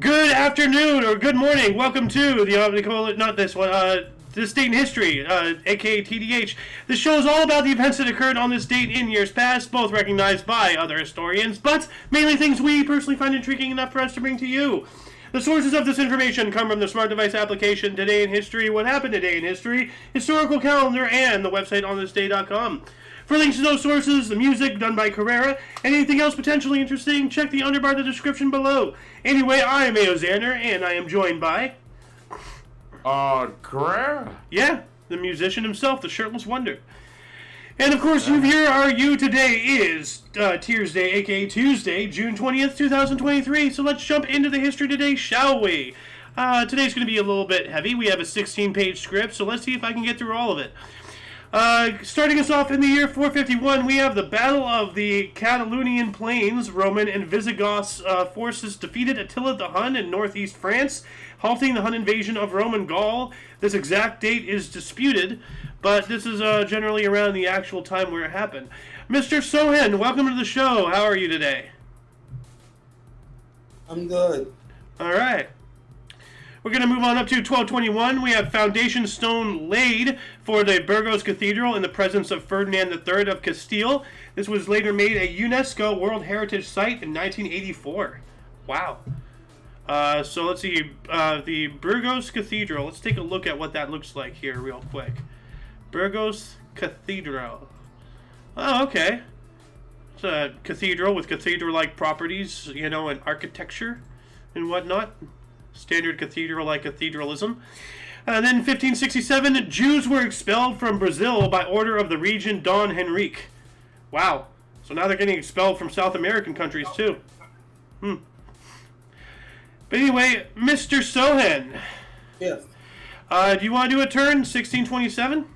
Good afternoon or good morning. Welcome to the Omni, not this one, this date in history, aka TDH. This show is all about the events that occurred on this date in years past, both recognized by other historians, but mainly things we personally find intriguing enough for us to bring to you. The sources of this information come from the smart device application Today in History, What Happened Today in History, Historical Calendar, and the website onthisday.com. For links to those sources, the music done by Carrera, and anything else potentially interesting, check the underbar of the description below. Anyway, I am Ayo Xander, and I am joined by... Carrera? Yeah, the musician himself, the shirtless wonder. And of course, here are you today is Tears Day, aka Tuesday, June 20th, 2023. So let's jump into the history today, shall we? Today's going to be a little bit heavy. We have a 16-page script, so let's see if I can get through all of it. Starting us off in the year 451, we have the Battle of the Catalonian Plains. Roman and Visigoth forces defeated Attila the Hun in northeast France, halting the Hun invasion of Roman Gaul. This exact date is disputed, but this is generally around the actual time where it happened. Mr. Sohen, welcome to the show. How are you today? I'm good. All right. We're going to move on up to 1221. We have foundation stone laid for the Burgos Cathedral in the presence of Ferdinand III of Castile. This was later made a UNESCO World Heritage Site in 1984. Wow. So let's see. The Burgos Cathedral. Let's take a look at what that looks like here real quick. Burgos Cathedral. Oh, okay. It's a cathedral with cathedral-like properties, you know, and architecture and whatnot. Standard cathedral-like cathedralism. And then in 1567, Jews were expelled from Brazil by order of the regent Don Henrique. Wow. So now they're getting expelled from South American countries too. But anyway, Mr. Sohen. Yes. Do you want to do a turn? 1627?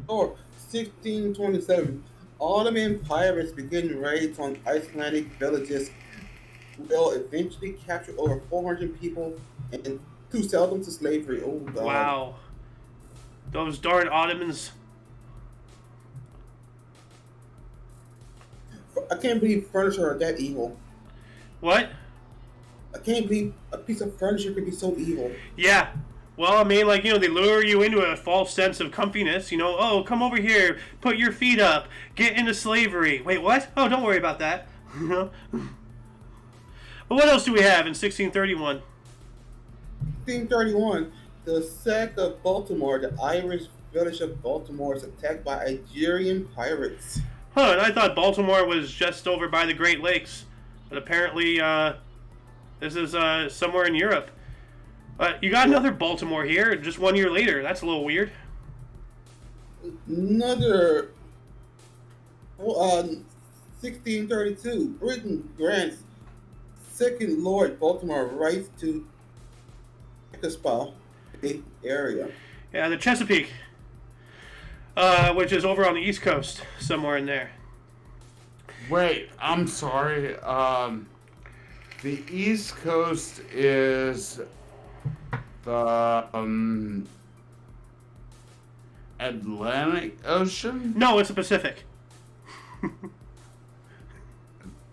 Or 1627. Ottoman pirates begin raids on Icelandic villages. Will eventually capture over 400 people and to sell them to slavery. Oh, God. Wow. Those darn Ottomans. I can't believe furniture are that evil. What? I can't believe a piece of furniture could be so evil. Yeah. Well, I mean, like, you know, they lure you into a false sense of comfiness. You know, oh, come over here, put your feet up, get into slavery. Wait, what? Oh, don't worry about that. You know? But what else do we have in 1631? 1631. The sack of Baltimore. The Irish village of Baltimore is attacked by Algerian pirates. Huh, and I thought Baltimore was just over by the Great Lakes. But apparently, this is somewhere in Europe. You got another Baltimore here, just 1 year later. That's a little weird. Another... 1632. Britain grants Second Lord Baltimore rights to Chickasaw area. Yeah, the Chesapeake, which is over on the East Coast, somewhere in there. Wait, I'm sorry. The East Coast is the Atlantic Ocean? No, it's the Pacific.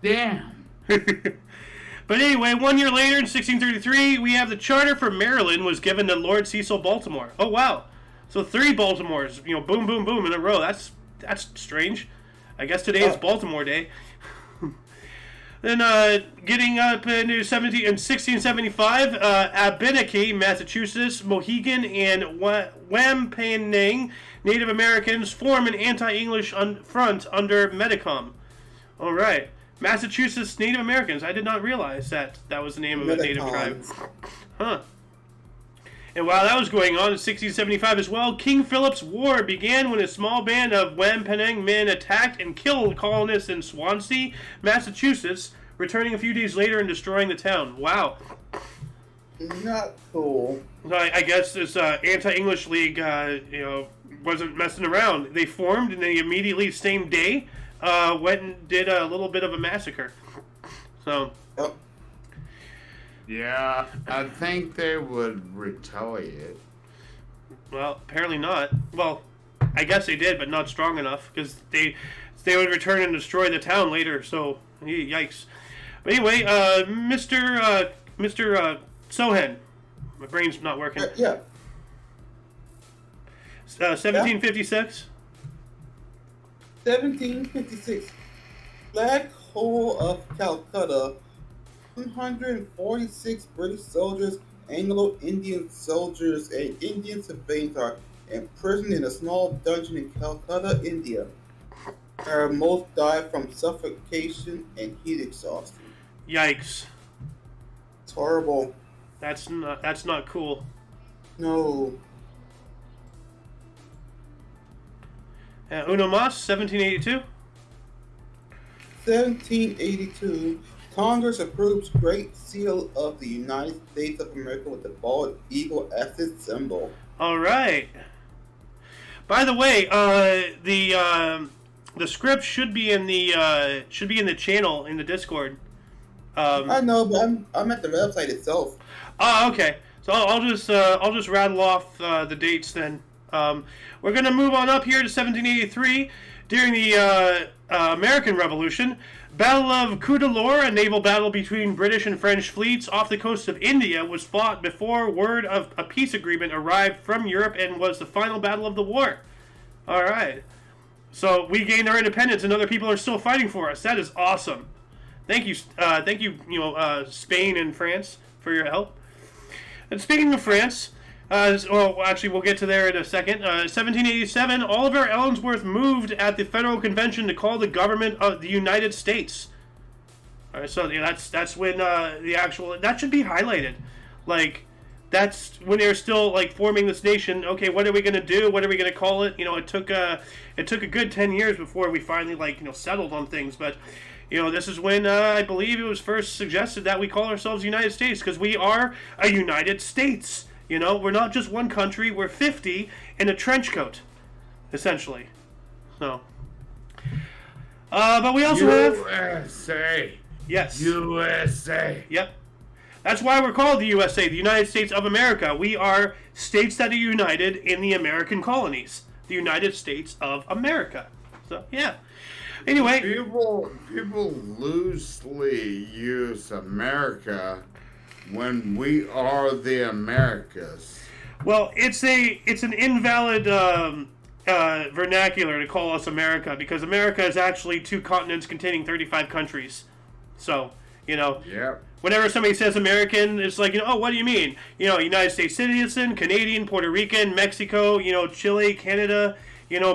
Damn. But anyway, 1 year later, in 1633, we have the charter for Maryland was given to Lord Cecil Baltimore. Oh, wow. So 3 Baltimores, you know, boom, boom, boom in a row. That's strange. I guess today is Baltimore Day. Then getting up into 1675, Abenaki, Massachusetts, Mohegan, and Wampanoag Native Americans form an anti-English front under Metacom. All right. Massachusetts Native Americans. I did not realize that was the name of a native tribe. Huh. And while that was going on in 1675 as well, King Philip's War began when a small band of Wampanoag men attacked and killed colonists in Swansea, Massachusetts, returning a few days later and destroying the town. Wow. Not cool. So I guess this anti-English league, wasn't messing around. They formed, and they immediately, same day, went and did a little bit of a massacre. So... Yep. Yeah, I think they would retaliate. Well, apparently not. Well, I guess they did, but not strong enough, because they would return and destroy the town later, so yikes. But anyway, Mr. Mr. Sohan. My brain's not working. Yeah. 1756. 1756. Black Hole of Calcutta. 146 British soldiers, Anglo-Indian soldiers, and Indian civilians are imprisoned in a small dungeon in Calcutta, India. Most died from suffocation and heat exhaustion. Yikes. It's horrible. That's not cool. No. Uno Mas, 1782. 1782. Congress approves Great Seal of the United States of America with the bald eagle as its symbol. All right. By the way, the script should be in the channel in the Discord. I know, but I'm at the website itself. Oh, okay. So I'll just rattle off the dates then. We're gonna move on up here to 1783 during the American Revolution. Battle of Cuddalore, a naval battle between British and French fleets off the coast of India, was fought before word of a peace agreement arrived from Europe and was the final battle of the war. All right. So we gained our independence, and other people are still fighting for us. That is awesome. Thank you, Spain and France for your help. And speaking of France, actually, we'll get to there in a second. 1787, Oliver Ellsworth moved at the Federal Convention to call the government of the United States. All right, so that's when the actual that should be highlighted. Like, that's when they're still like forming this nation. Okay, what are we gonna do? What are we gonna call it? It took a good 10 years before we finally settled on things, but. This is when I believe it was first suggested that we call ourselves the United States, because we are a United States. We're not just one country. We're 50 in a trench coat, essentially. So, but we also have USA. Yes. USA. Yep. That's why we're called the USA, the United States of America. We are states that are united in the American colonies, the United States of America. So yeah. Anyway, people loosely use America when we are the Americas. Well, it's an invalid vernacular to call us America, because America is actually 2 continents containing 35 countries. So, Yep. Whenever somebody says American, it's like, oh, what do you mean? United States citizen, Canadian, Puerto Rican, Mexico, Chile, Canada,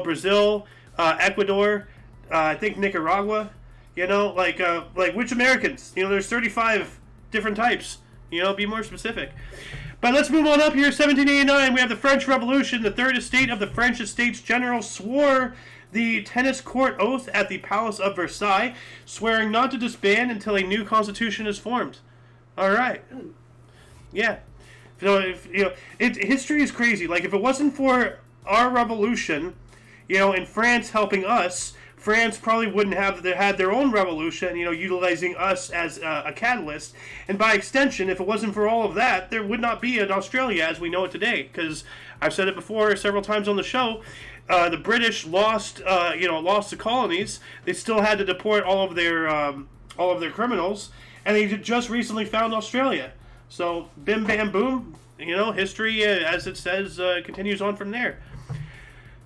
Brazil, Ecuador. I think Nicaragua, like which Americans? There's 35 different types. Be more specific. But let's move on up here. 1789, we have the French Revolution. The Third Estate of the French Estates General swore the tennis court oath at the Palace of Versailles, swearing not to disband until a new constitution is formed. All right. Yeah. So history is crazy. Like, if it wasn't for our revolution, and France helping us, France probably wouldn't have had their own revolution, utilizing us as a catalyst. And by extension, if it wasn't for all of that, there would not be an Australia as we know it today. Because I've said it before several times on the show, the British lost the colonies. They still had to deport all of their criminals, and they just recently found Australia. So bim bam boom, history, as it says, continues on from there.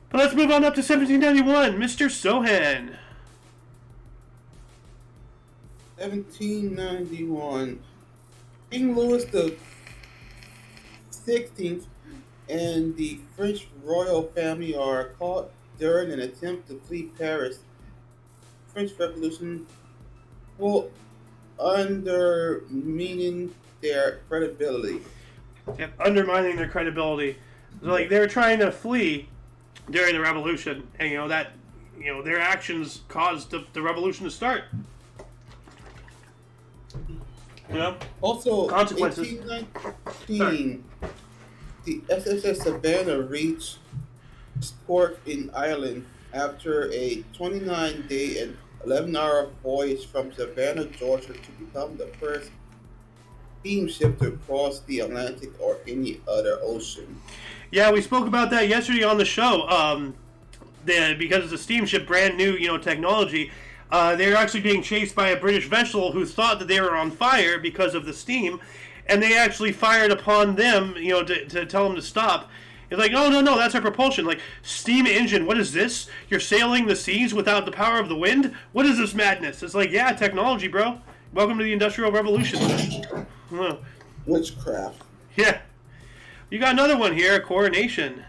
But let's move on up to 1791. Mr. Sohan. 1791. King Louis the 16th and the French royal family are caught during an attempt to flee Paris. French Revolution will undermining their credibility. Yep, undermining their credibility. So, they were trying to flee during the revolution, and their actions caused the revolution to start. Also, consequences. 1819, the SSS Savannah reached port in Ireland after a 29-day and 11-hour voyage from Savannah, Georgia, to become the first steamship to cross the Atlantic or any other ocean. Yeah, we spoke about that yesterday on the show. Because it's a steamship, brand new, technology. They were actually being chased by a British vessel who thought that they were on fire because of the steam, and they actually fired upon them, to tell them to stop. It's like, oh, no, that's our propulsion. Like, steam engine, what is this? You're sailing the seas without the power of the wind? What is this madness? It's like, yeah, technology, bro. Welcome to the Industrial Revolution. Witchcraft. Yeah. You got another one here, coronation.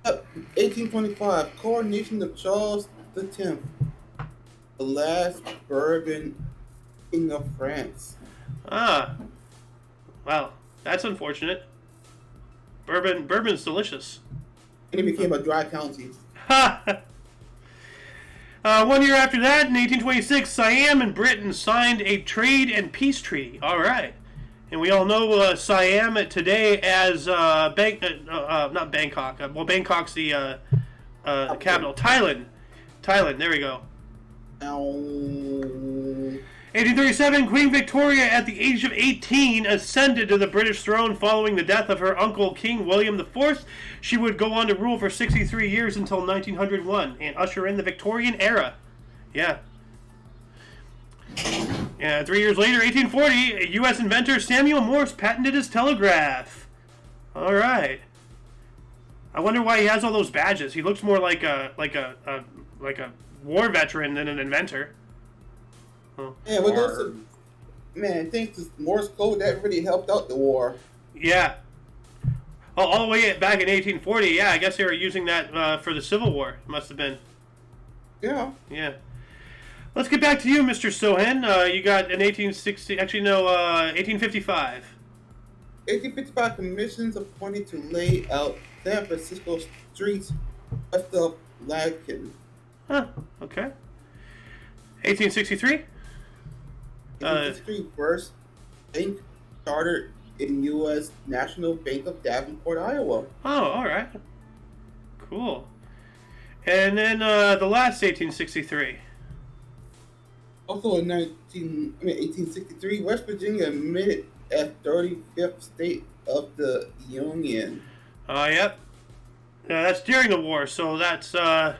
1825, coronation of Charles X, the last Bourbon king of France. Ah. Wow. That's unfortunate. Bourbon's delicious. And it became a dry county. 1 year after that, in 1826, Siam and Britain signed a trade and peace treaty. All right. And we all know Siam today as not Bangkok. Bangkok's the capital. Thailand. There we go. 1837, Queen Victoria, at the age of 18, ascended to the British throne following the death of her uncle, King William IV. She would go on to rule for 63 years until 1901 and usher in the Victorian era. Yeah. 3 years later, 1840, U.S. inventor Samuel Morse patented his telegraph. All right. I wonder why he has all those badges. He looks more like a war veteran than an inventor. Oh. Yeah, but those, man, thanks to Morse code, that really helped out the war. Yeah. All the way back in 1840, yeah, I guess they were using that for the Civil War. Must have been. Yeah. Yeah. Let's get back to you, Mr. Sohan. You got an 1855. 1855 commissions appointed to lay out San Francisco streets west of Lakin. Huh, okay. 1863? 1863, first bank chartered in U.S. National Bank of Davenport, Iowa. Oh, all right. Cool. And then the last 1863. Also in 1863, West Virginia admitted as 35th state of the Union. Yep. That's during the war, so that's, West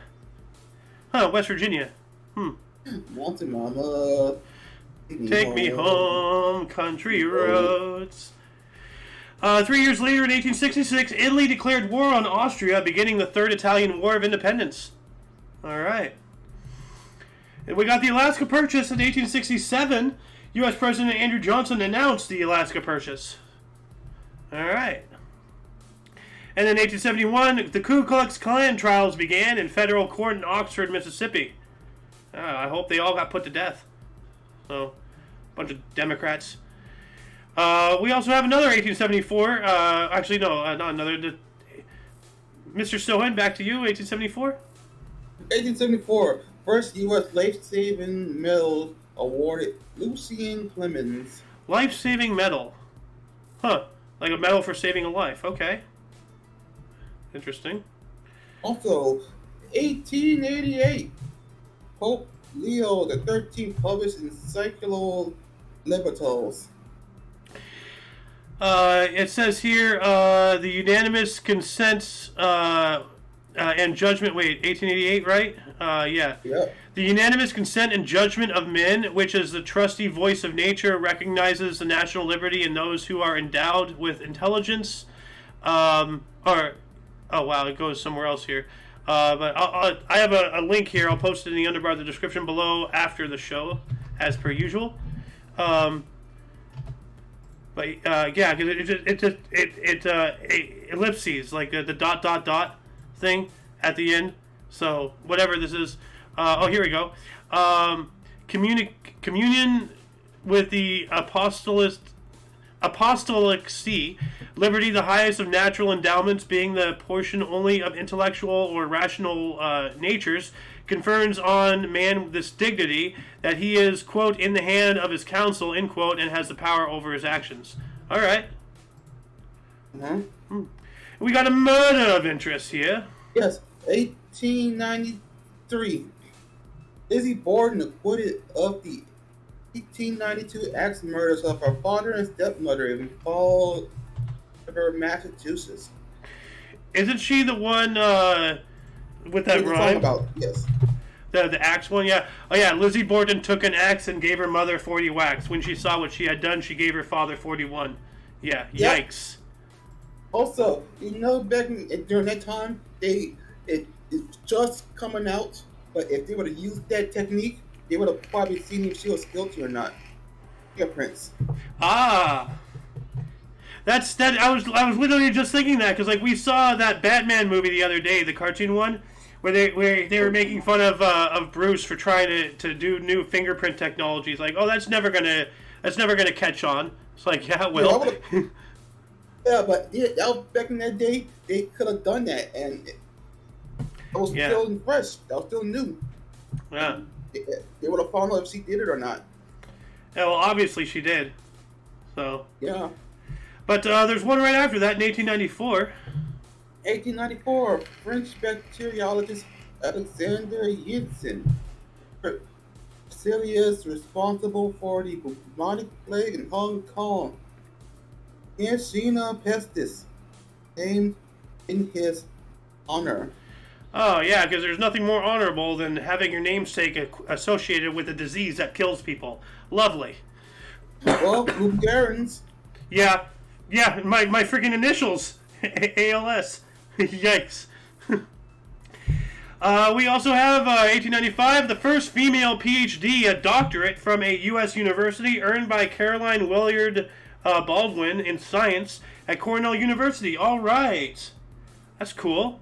Virginia. Mountain Mama. Take me home, country roads. 3 years later, in 1866, Italy declared war on Austria, beginning the Third Italian War of Independence. All right. And we got the Alaska Purchase in 1867. U.S. President Andrew Johnson announced the Alaska Purchase. All right. And in 1871, the Ku Klux Klan trials began in federal court in Oxford, Mississippi. I hope they all got put to death. So, a bunch of Democrats. We also have another 1874. Actually, no, not another. Mr. Sohan, back to you, 1874. 1874, first U.S. life-saving medal awarded Lucien Clemens. Life-saving medal. Huh. Like a medal for saving a life. Okay. Interesting. Also, 1888, Pope Leo XIII published Encyclical Libertas. It says here, the unanimous consent and judgment. Wait, 1888, right? Yeah. Yep. The unanimous consent and judgment of men, which is the trusty voice of nature, recognizes the national liberty in those who are endowed with intelligence. Oh wow, it goes somewhere else here. But I have a link here. I'll post it in the underbar of the description below after the show, as per usual. But yeah, because it ellipses, like the dot thing at the end. So whatever this is. Here we go. Communion with the apostolic see, liberty, the highest of natural endowments, being the portion only of intellectual or rational natures, confers on man this dignity that he is, quote, in the hand of his counsel, end quote, and has the power over his actions. All right. Mm-hmm. We got a murder of interest here. Yes, 1893. Lizzie Borden acquitted of the 1892 axe murders of her father and stepmother in Fall River, Massachusetts. Isn't she the one with that What rhyme? about? Yes. The axe one, yeah. Oh yeah, Lizzie Borden took an axe and gave her mother 40 whacks. When she saw what she had done, she gave her father 41. Yeah, Yep. yikes. Also, during that time, it's just coming out. But if they would have used that technique, they would have probably seen if she was guilty or not. Fingerprints. Ah. That's that. I was literally just thinking that because like we saw that Batman movie the other day, the cartoon one, where they were making fun of Bruce for trying to do new fingerprint technologies. Like, oh, that's never gonna catch on. It's like, yeah, it will. Yeah, but that was back in that day, they could have done that, and it was still fresh. That was still new. Yeah. They would have found out if she did it or not. Yeah, well, obviously she did. So. Yeah. But there's one right after that in 1894. 1894, French bacteriologist Alexander Yinsen, Bacillus responsible for the bubonic plague in Hong Kong, Yersinia pestis, named in his honor. Oh, yeah, because there's nothing more honorable than having your namesake associated with a disease that kills people. Lovely. Well, Bulgarians. Yeah, my freaking initials. ALS. Yikes. We also have 1895, the first female PhD, a doctorate from a U.S. university earned by Caroline Willard Baldwin in science at Cornell University. All right. That's cool.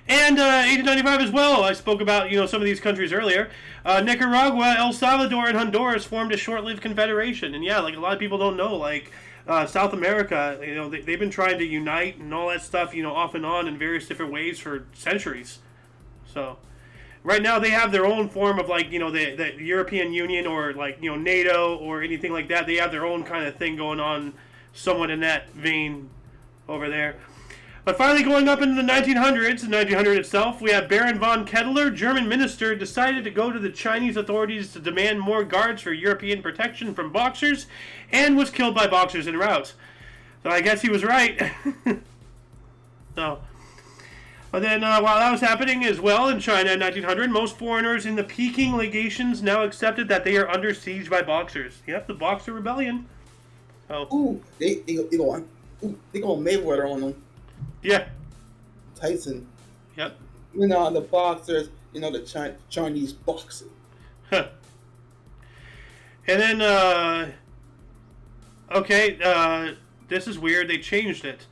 And 1895 as well. I spoke about some of these countries earlier. Nicaragua, El Salvador, and Honduras formed a short-lived confederation. And yeah, like a lot of people don't know, like South America, they've been trying to unite and all that stuff, off and on in various different ways for centuries. So right now they have their own form of like the European Union or like NATO or anything like that. They have their own kind of thing going on, somewhat in that vein over there. But finally, going up into the 1900s, in 1900 itself, we have Baron von Kettler, German minister, decided to go to the Chinese authorities to demand more guards for European protection from boxers, and was killed by boxers en route. So I guess he was right. So, but then while that was happening as well in China in 1900, most foreigners in the Peking legations now accepted that they are under siege by boxers. Yep, the Boxer Rebellion. Oh. Ooh, they go Mayweather on them. Yeah. Tyson. Yep. The boxers, the Chinese boxing. Huh. And then, this is weird. They changed it.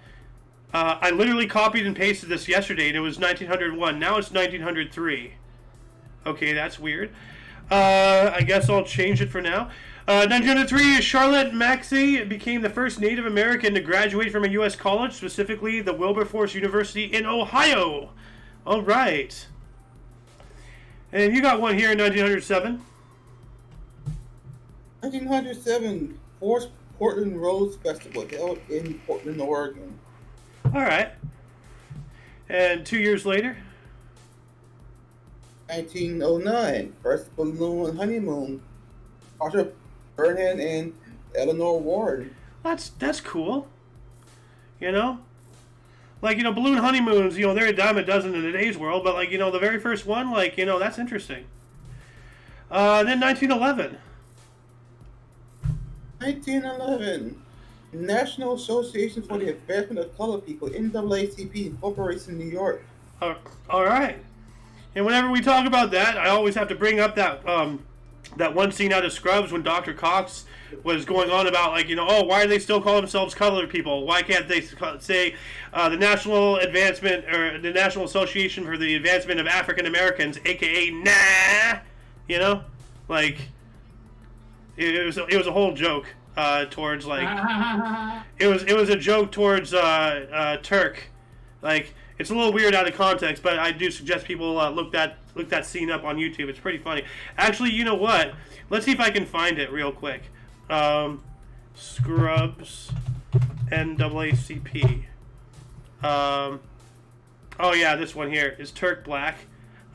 I literally copied and pasted this yesterday, and it was 1901. Now it's 1903. Okay, that's weird. I guess I'll change it for now. 1903, Charlotte Maxey became the first Native American to graduate from a U.S. college, specifically the Wilberforce University in Ohio. All right. And you got one here in 1907. 1907, Fourth Portland Rose Festival held in Portland, Oregon. All right. And 2 years later? 1909, first balloon honeymoon. Arthur Burnham and Eleanor Warren. That's cool. Like, balloon honeymoons, they're a dime a dozen in today's world, but, like, the very first one, like, that's interesting. Then 1911. 1911, National Association for the Advancement of Colored People, NAACP, Incorporated in New York. All right. And whenever we talk about that, I always have to bring up that one scene out of Scrubs when Dr. Cox was going on about, like, why do they still call themselves colored people? Why can't they say the National Advancement or the National Association for the Advancement of African Americans, aka NAA? Like, it was a whole joke towards, like, it was a joke towards Turk. Like, it's a little weird out of context, but I do suggest people look that scene up on YouTube. It's pretty funny. Actually, you know what? Let's see if I can find it real quick. Scrubs NAACP. Oh yeah, this one here is Turk Black.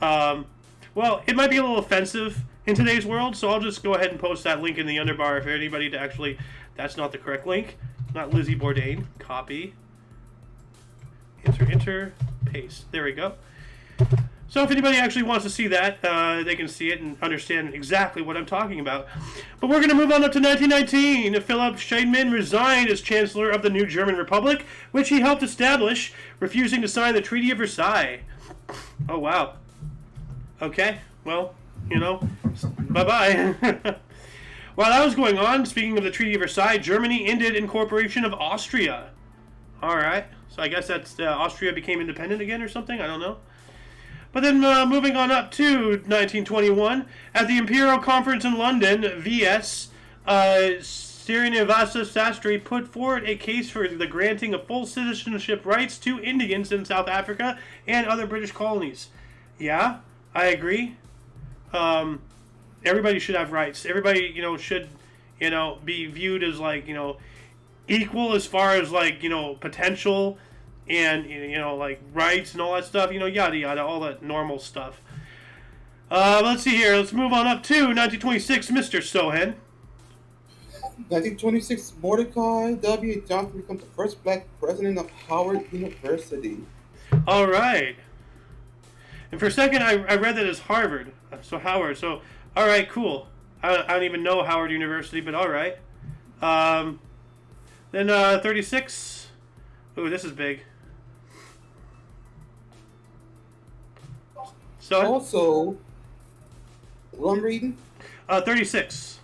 Well, it might be a little offensive in today's world, so I'll just go ahead and post that link in the underbar for anybody to actually... That's not the correct link. Not Lizzie Bourdain. Copy. Enter, paste. There we go. So if anybody actually wants to see that, they can see it and understand exactly what I'm talking about. But we're going to move on up to 1919. Philipp Scheidemann resigned as Chancellor of the new German Republic, which he helped establish, refusing to sign the Treaty of Versailles. Oh, wow. Okay, well, bye-bye. While that was going on, speaking of the Treaty of Versailles, Germany ended incorporation of Austria. All right, so I guess that's Austria became independent again or something? I don't know. But then moving on up to 1921, at the Imperial Conference in London, VS, Srinivasa Sastry put forward a case for the granting of full citizenship rights to Indians in South Africa and other British colonies. Yeah, I agree. Everybody should have rights. Everybody, should, be viewed as, like, equal as far as, like, potential and, like, rights and all that stuff, yada yada, all that normal stuff. Let's see here. Let's move on up to 1926, Mr. Sohan. 1926, Mordecai W. Johnson becomes the first black president of Howard University. All right. And for a second, I read that as Harvard. So Howard. So, all right, cool. I don't even know Howard University, but all right. Then 36. Ooh, this is big. So Also, what I'm reading? 36.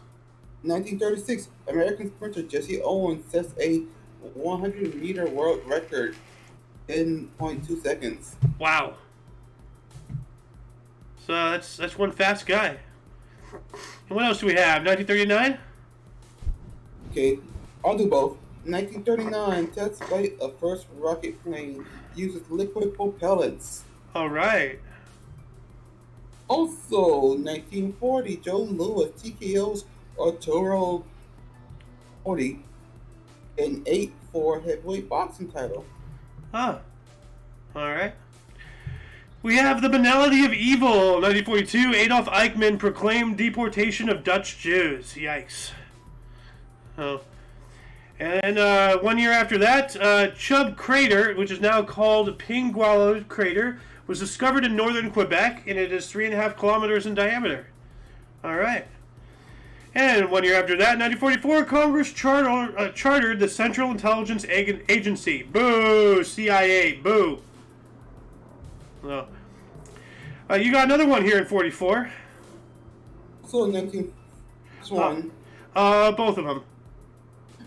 1936, American sprinter Jesse Owens sets a 100-meter world record in 0.2 seconds. Wow. So that's one fast guy. And what else do we have? 1939? Okay, I'll do both. 1939, test flight of first rocket plane uses liquid propellants. All right. Also, 1940, Joe Louis TKO's Arturo 40 and 8-4 heavyweight boxing title. Huh. All right. We have the banality of evil. 1942, Adolf Eichmann proclaimed deportation of Dutch Jews. Yikes. Oh. And 1 year after that, Chubb Crater, which is now called Pingualo Crater, was discovered in northern Quebec, and it is 3.5 kilometers in diameter. All right. And 1 year after that, 1944, Congress chartered the Central Intelligence Agency. Boo! CIA. Boo. Oh. You got another one here in 44. So 1941. Both of them.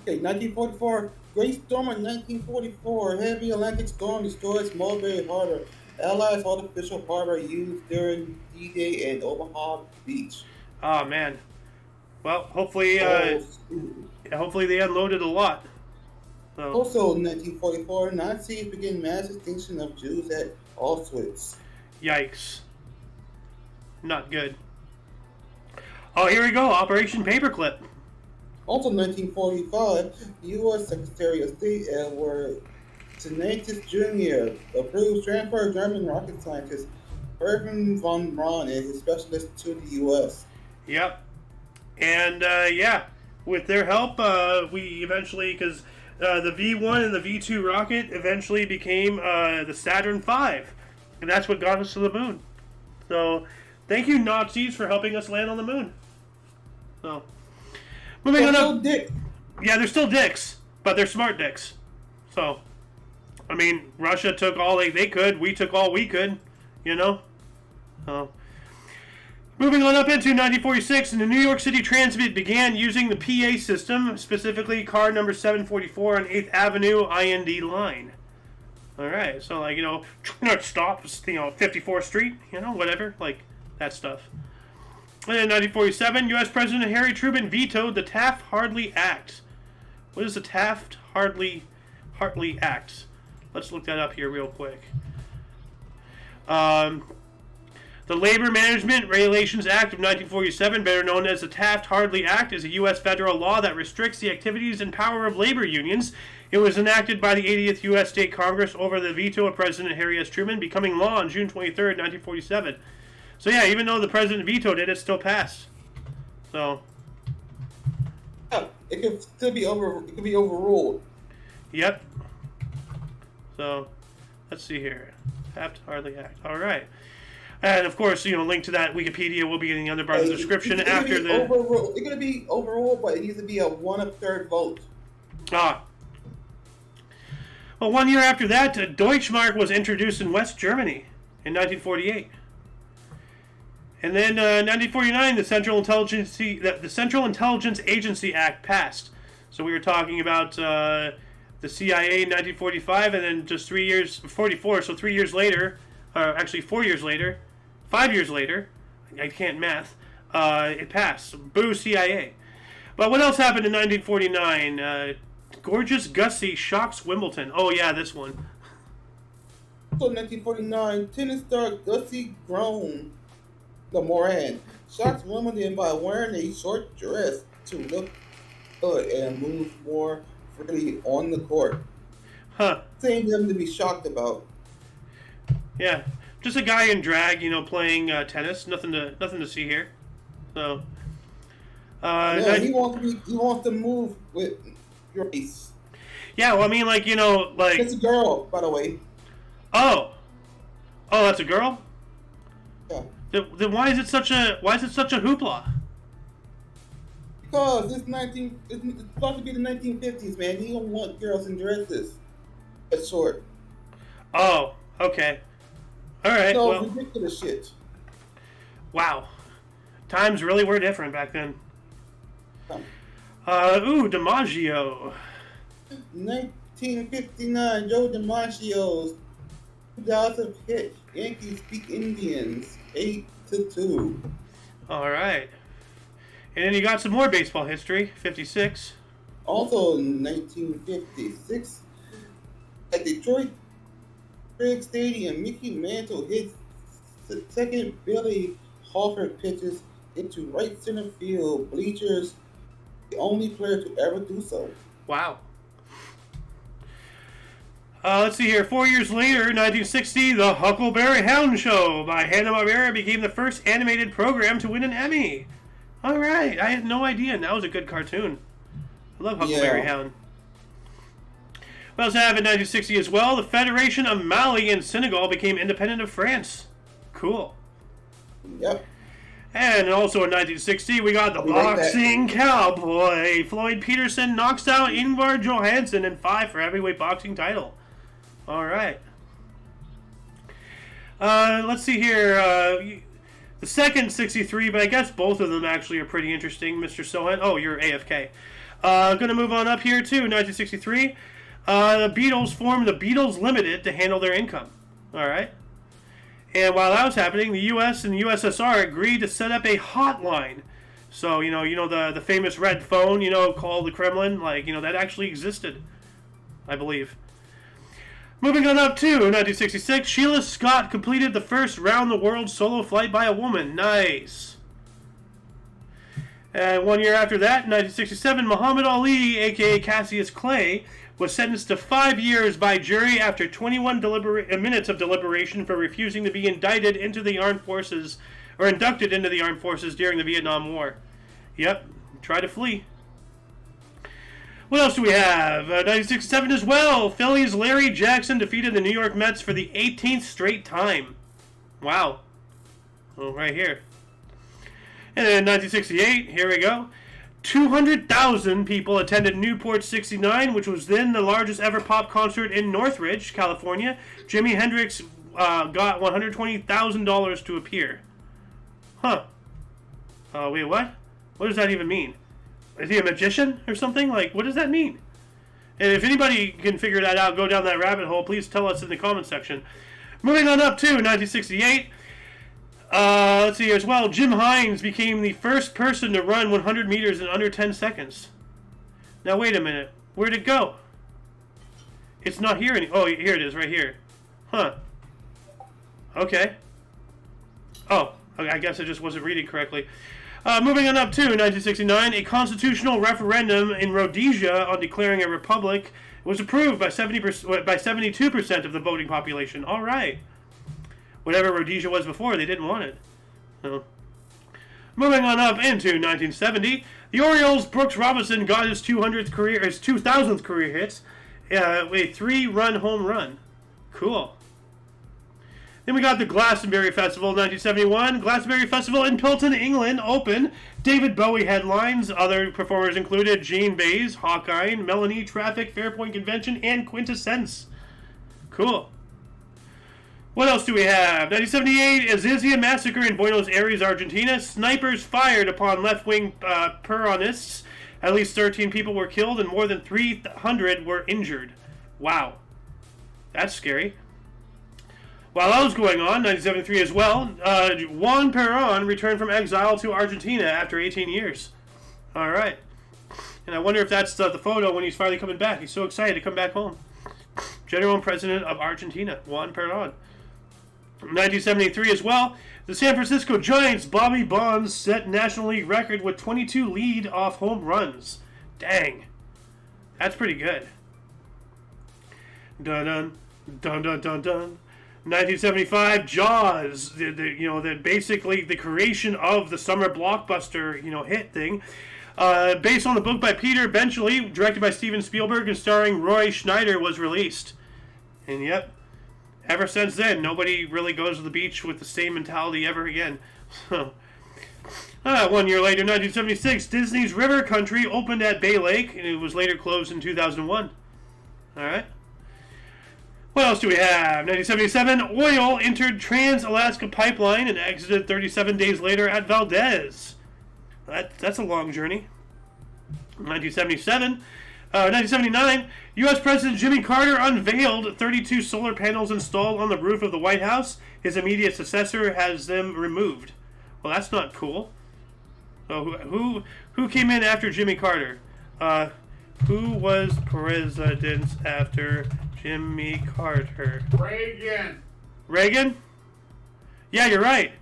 Okay, 1944. Great Storm of 1944. Heavy Atlantic storm destroys Mulberry Harbor. Allies artificial harbor used during D-Day and Omaha Beach. Oh, man. Well, hopefully they unloaded a lot. So. Also, 1944, Nazis begin mass extinction of Jews at Auschwitz. Yikes. Not good. Oh, here we go. Operation Paperclip. Also, 1945, U.S. Secretary of State Edward Sinatus Jr. approves transfer of German rocket scientist Erwin von Braun and his specialist to the U.S. Yep. And, with their help, we eventually, because the V1 and the V2 rocket eventually became the Saturn V. And that's what got us to the moon. So, thank you, Nazis, for helping us land on the moon. So, moving on up. Yeah, they're still dicks, but they're smart dicks. So, I mean, Russia took all they could. We took all we could, So, moving on up into 1946, and the New York City Transit began using the PA system, specifically car number 744 on 8th Avenue IND line. All right, so stop, 54th Street, whatever, like that stuff. And in 1947, U.S. President Harry Truman vetoed the Taft-Hartley Act. What is the Taft-Hartley Act? Let's look that up here real quick. The Labor Management Regulations Act of 1947, better known as the Taft-Hartley Act, is a U.S. federal law that restricts the activities and power of labor unions. It was enacted by the 80th U.S. State Congress over the veto of President Harry S. Truman, becoming law on June 23, 1947. So yeah, even though the president vetoed it, it still passed. So. Yeah, it could still be overruled. Yep. So, let's see here. Taft-Hartley Act. All right. And of course, link to that Wikipedia will be in the other part of the description after the. It's gonna be overruled, but it needs to be a 1/3 vote. Ah. Well, 1 year after that, Deutschmark was introduced in West Germany in 1948. And then 1949, the Central Intelligence Agency Act passed. So we were talking about the CIA in 1945, and then just 3 years, 44, so 3 years later, actually 4 years later, 5 years later, I can't math, it passed. Boo CIA. But what else happened in 1949? Gorgeous Gussie shocks Wimbledon. Oh yeah, this one. So 1949, tennis star Gussie Moran shocks Wimbledon by wearing a short dress to look good and move more freely on the court. Huh. Same them to be shocked about. Yeah, just a guy in drag, playing tennis. Nothing to see here. So. Yeah, he wants to move with grace. Yeah, well, I mean, like. It's a girl, by the way. Oh, that's a girl. Yeah. Then why is it such a hoopla? Because it's supposed to be the 1950s, man. He don't want girls in dresses. That's short. Oh, okay. All right. So well, ridiculous shit. Wow, times really were different back then. DiMaggio. 1959, Joe DiMaggio's 2000 hit Yankees beat Indians 8-2. All right. And then you got some more baseball history. 56. Also in 1956, at Detroit Craig Stadium, Mickey Mantle hits the second Billy Hawker pitches into right center field bleachers. The only player to ever do so. Wow. Let's see here. 4 years later, 1960, The Huckleberry Hound Show by Hanna-Barbera became the first animated program to win an Emmy. All right. I had no idea. And that was a good cartoon. I love Huckleberry Hound. We also have in 1960 as well, the Federation of Mali and Senegal became independent of France. Cool. Yep. And also in 1960, we got the boxing cowboy. Floyd Peterson knocks out Ingvar Johansson in 5 for heavyweight boxing title. All right. Let's see here. The second 63, but I guess both of them actually are pretty interesting. Mr. Sohan. Oh, you're AFK. Going to move on up here to 1963. The Beatles formed the Beatles Limited to handle their income. All right. And while that was happening, the U.S. and the USSR agreed to set up a hotline. So, the famous red phone, called the Kremlin, that actually existed, I believe. Moving on up to 1966, Sheila Scott completed the first round-the-world solo flight by a woman. Nice. And 1 year after that, in 1967, Muhammad Ali, a.k.a. Cassius Clay, was sentenced to 5 years by jury after 21 minutes of deliberation for refusing to be inducted into the armed forces during the Vietnam War. Yep, try to flee. What else do we have? 1967 as well. Phillies' Larry Jackson defeated the New York Mets for the 18th straight time. Wow. Oh, right here. And then 1968, here we go. 200,000 people attended Newport 69, which was then the largest ever pop concert in Northridge, California. Jimi Hendrix got $120,000 to appear. Huh. Wait, what? What does that even mean? Is he a magician or something? What does that mean? And if anybody can figure that out, go down that rabbit hole, please tell us in the comment section. Moving on up to 1968. Let's see here as well. Jim Hines became the first person to run 100 meters in under 10 seconds. Now, wait a minute. Where'd it go? It's not here anymore. Oh, here it is, right here. Huh. Okay. Oh, I guess I just wasn't reading correctly. Moving on up to 1969, a constitutional referendum in Rhodesia on declaring a republic was approved by 72% of the voting population. All right. Whatever Rhodesia was before, they didn't want it. So. Moving on up into 1970, the Orioles' Brooks Robinson got his 2000th career hits with a 3-run home run. Cool. Then we got the Glastonbury Festival 1971. Glastonbury Festival in Pilton, England, open. David Bowie headlines. Other performers included Gene Bays, Hawkeye, Melanie, Traffic, Fairpoint Convention, and Quintessence. Cool. What else do we have? 1978, Azizia Massacre in Buenos Aires, Argentina. Snipers fired upon left-wing Peronists. At least 13 people were killed and more than 300 were injured. Wow. That's scary. While that was going on, 1973 as well, Juan Perón returned from exile to Argentina after 18 years. All right. And I wonder if that's the photo when he's finally coming back. He's so excited to come back home. General and President of Argentina, Juan Perón. 1973 as well, the San Francisco Giants' Bobby Bonds set National League record with 22 lead-off home runs. Dang. That's pretty good. Dun-dun, dun-dun-dun-dun. 1975, Jaws, basically the creation of the summer blockbuster, hit thing, based on the book by Peter Benchley, directed by Steven Spielberg and starring Roy Schneider, was released. And yep, ever since then, nobody really goes to the beach with the same mentality ever again. 1 year later, 1976, Disney's River Country opened at Bay Lake, and it was later closed in 2001. All right. What else do we have? 1977, oil entered Trans-Alaska Pipeline and exited 37 days later at Valdez. That's a long journey. 1979, U.S. President Jimmy Carter unveiled 32 solar panels installed on the roof of the White House. His immediate successor has them removed. Well, that's not cool. So who came in after Jimmy Carter? Who was president after Jimmy Carter? Reagan. Reagan? Yeah, you're right.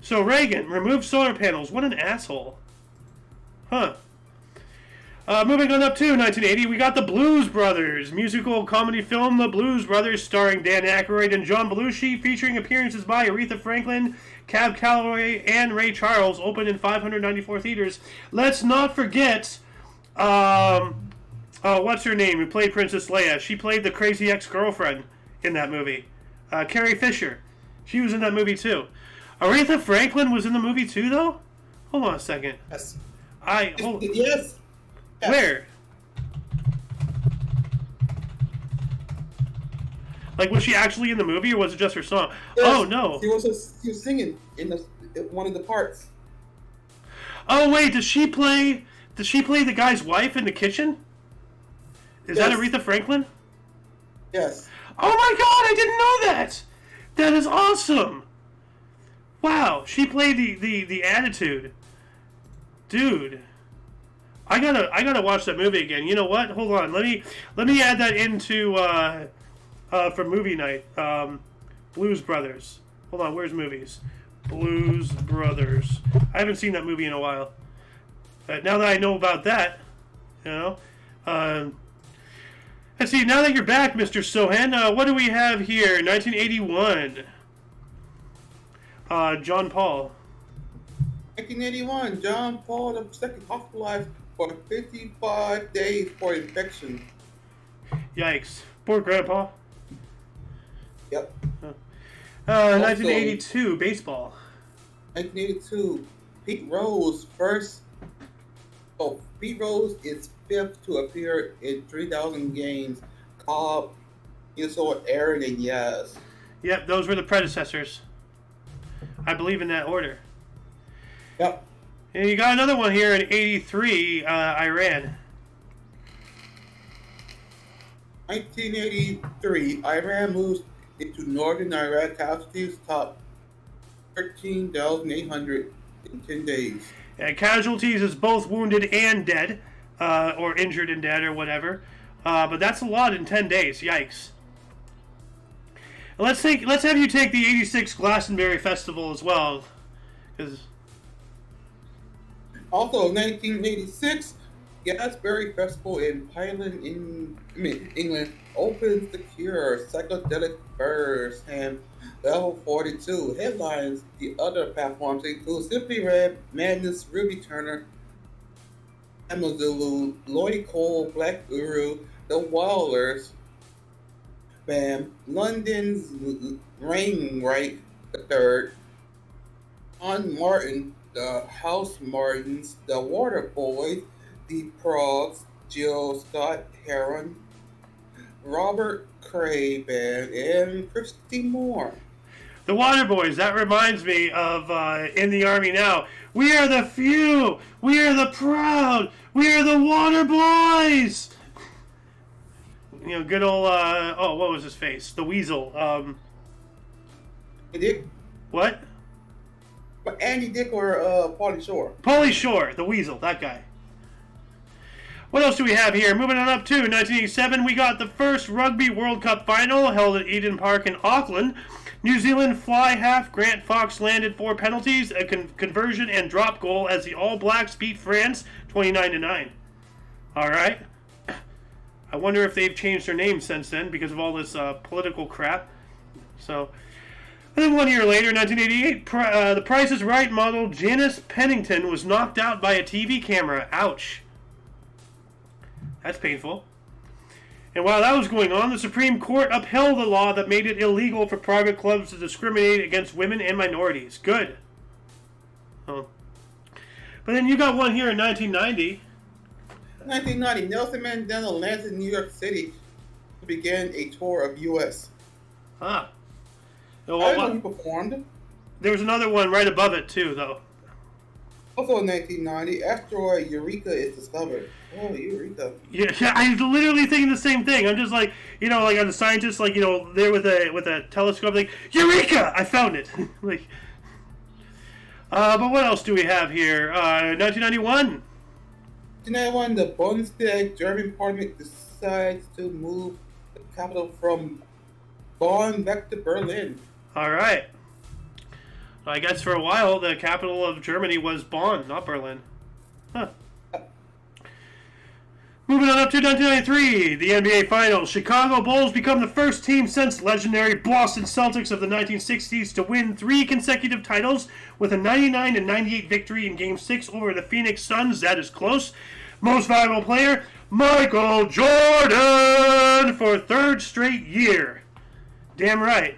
So Reagan removed solar panels. What an asshole. Huh. Moving on up to 1980, we got The Blues Brothers, musical comedy film The Blues Brothers, starring Dan Aykroyd and John Belushi, featuring appearances by Aretha Franklin, Cab Calloway, and Ray Charles, opened in 594 theaters. Let's not forget, what's her name, who played Princess Leia? She played the crazy ex-girlfriend in that movie. Carrie Fisher. She was in that movie too. Aretha Franklin was in the movie too, though? Hold on a second. Yes. Hold. Yes. Where? Like, was she actually in the movie, or was it just her song? Yes. Oh, no. She was singing in one of the parts. Oh, wait, does she play the guy's wife in the kitchen? Is that Aretha Franklin? Yes. Oh my god, I didn't know that! That is awesome! Wow, she played the attitude. Dude. I gotta watch that movie again. You know what? Hold on. Let me add that into for movie night. Blues Brothers. Hold on. Where's movies? Blues Brothers. I haven't seen that movie in a while. But now that I know about that, let's see. Now that you're back, Mr. Sohan, what do we have here? 1981. John Paul. 1981, John Paul II hospitalized for 55 days for infection. Yikes. Poor Grandpa. Yep. 1982, baseball. 1982, Pete Rose is fifth to appear in 3,000 games. Cobb, Minnesota, Aaron, and Yaz. Yep, those were the predecessors. I believe in that order. Yep. And you got another one here in 83, Iran. 1983, Iran moves into northern Iraq. Casualties top 13,800 in 10 days. Yeah, casualties is both wounded and dead, or injured and dead, or whatever. But that's a lot in 10 days. Yikes. Let's have you take the 86 Glastonbury Festival as well, because. Also, 1986, Glastonbury Festival in England opens The Cure, Psychedelic Furs, and Level 42. Headlines, the other platforms include Simply Red, Madness, Ruby Turner, Amazulu, Lloyd Cole, Black Uru, The Wilders, Bam, London's Wainwright III, John Martin, the House Martins, the Water Boys, the Progs, Jill Scott Heron, Robert Craven, and Christy Moore. The Water Boys, that reminds me of In the Army Now. We are the few! We are the proud! We are the Water Boys! You know, good old, what was his face? The Weasel. Dick, What? Andy Dick or Pauly Shore? Pauly Shore, the Weasel, that guy. What else do we have here? Moving on up to 1987, we got the first Rugby World Cup final held at Eden Park in Auckland. New Zealand fly half Grant Fox landed 4 penalties, a conversion and drop goal as the All Blacks beat France 29-9. All right. I wonder if they've changed their name since then because of all this political crap. So, and then 1 year later, 1988, the Price is Right model Janice Pennington was knocked out by a TV camera. Ouch. That's painful. And while that was going on, the Supreme Court upheld a law that made it illegal for private clubs to discriminate against women and minorities. Good. Oh. But then you got one here in 1990. 1990, Nelson Mandela lands in New York City to begin a tour of U.S. Huh. I didn't know he performed. There was another one right above it, too, though. Also in 1990, asteroid Eureka is discovered. Oh, Eureka. Yeah, I was literally thinking the same thing. I'm just like, I'm a scientist, there with a telescope, like, Eureka! I found it. Like, but what else do we have here? 1991. 1991, the Bundestag German parliament decides to move the capital from Bonn back to Berlin. All right. I guess for a while, the capital of Germany was Bonn, not Berlin. Huh. Moving on up to 1993, the NBA Finals. Chicago Bulls become the first team since legendary Boston Celtics of the 1960s to win 3 consecutive titles with a 99-98 victory in Game 6 over the Phoenix Suns. That is close. Most valuable player, Michael Jordan, for 3rd straight year. Damn right.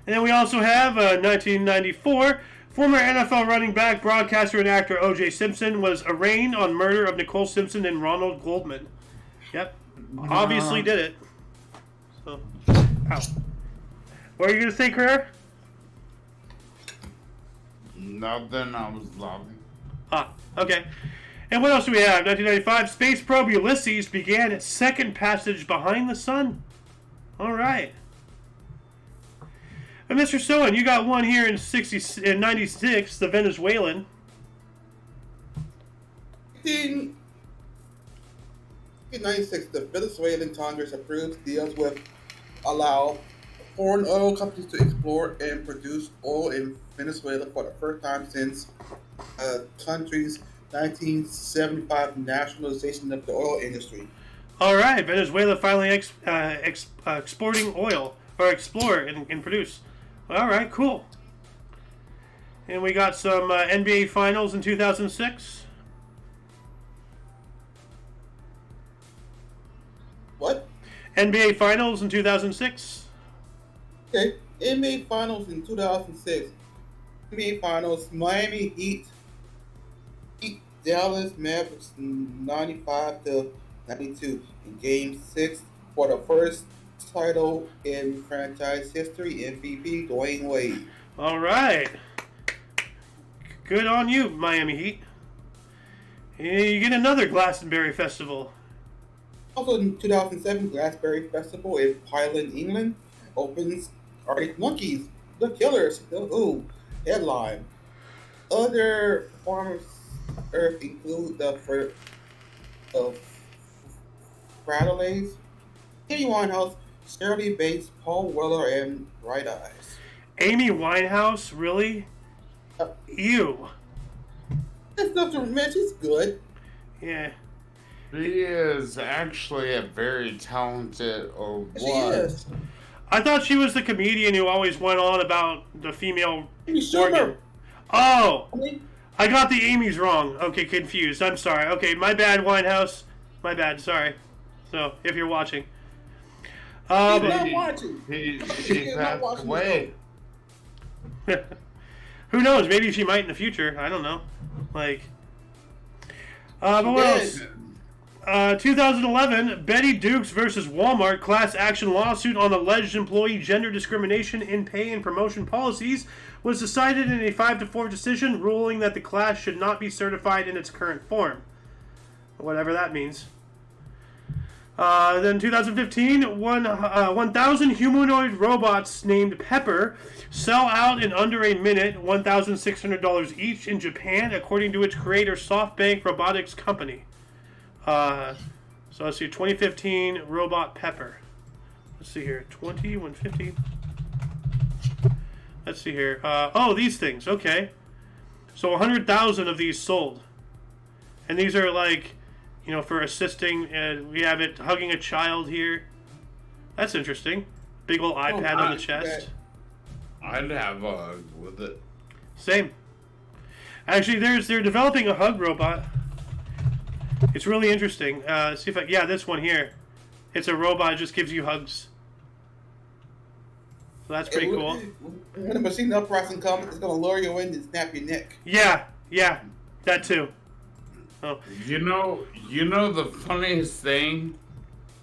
And then we also have 1994. Former NFL running back, broadcaster, and actor O.J. Simpson was arraigned on murder of Nicole Simpson and Ronald Goldman. Yep. Obviously did it. So, ow. What are you going to say, Carrera? Nothing, I was laughing. Ah, okay. And what else do we have? 1995, space probe Ulysses began its second passage behind the sun. All right. And Mr. Sohan, you got one here in 96, the Venezuelan. In 1996, the Venezuelan Congress approves deals with allow foreign oil companies to explore and produce oil in Venezuela for the first time since the country's 1975 nationalization of the oil industry. All right, Venezuela finally exporting oil, or explore and produce. All right, cool. And we got some NBA Finals in 2006. What? NBA Finals in 2006. Okay, NBA Finals in 2006. NBA Finals, Miami Heat beat Dallas Mavericks 95-92 in Game 6 for the first title in franchise history. MVP Dwayne Wade. All right. Good on you, Miami Heat. And you get another Glastonbury Festival. Also in 2007, Glastonbury Festival in Highland, England opens Arctic Monkeys, The Killers, the Who, headline. Other performers include the Fratellés, Amy Winehouse, Shirley Bates, Paul Weller, and Bright Eyes. Amy Winehouse, really? Ew. That's nothing to mention. She's good. Yeah. She is actually a very talented, or She was. is. I thought she was the comedian who always went on about the female Amy organ. Schumer. Oh, I mean, I got the Amy's wrong. Okay, confused. I'm sorry. Okay, my bad, Winehouse. My bad, sorry. So, if you're watching. He's But not watching. She not passed watching away. who knows? Maybe she might in the future. I don't know. Like, but what Yes. else? 2011, Betty Dukes versus Walmart class action lawsuit on alleged employee gender discrimination in pay and promotion policies was decided in a 5-4 decision, ruling that the class should not be certified in its current form. Whatever that means. Then 2015, 1,000 humanoid robots named Pepper sell out in under a minute, $1,600 each in Japan, according to its creator, SoftBank Robotics Company. So let's see, 2015 robot Pepper. Let's see here, 115. Let's see here. Oh, these things. Okay, so 100,000 of these sold, and these are like, you know, for assisting. We have it hugging a child here. That's interesting. Big old iPad on the chest. I'd have a hug with it. Same. Actually, they're developing a hug robot. It's really interesting. See if this one here. It's a robot. It just gives you hugs. So that's pretty cool. When the machine uprising comes, it's gonna lure you in and snap your neck. Yeah, that too. Oh, You know the funniest thing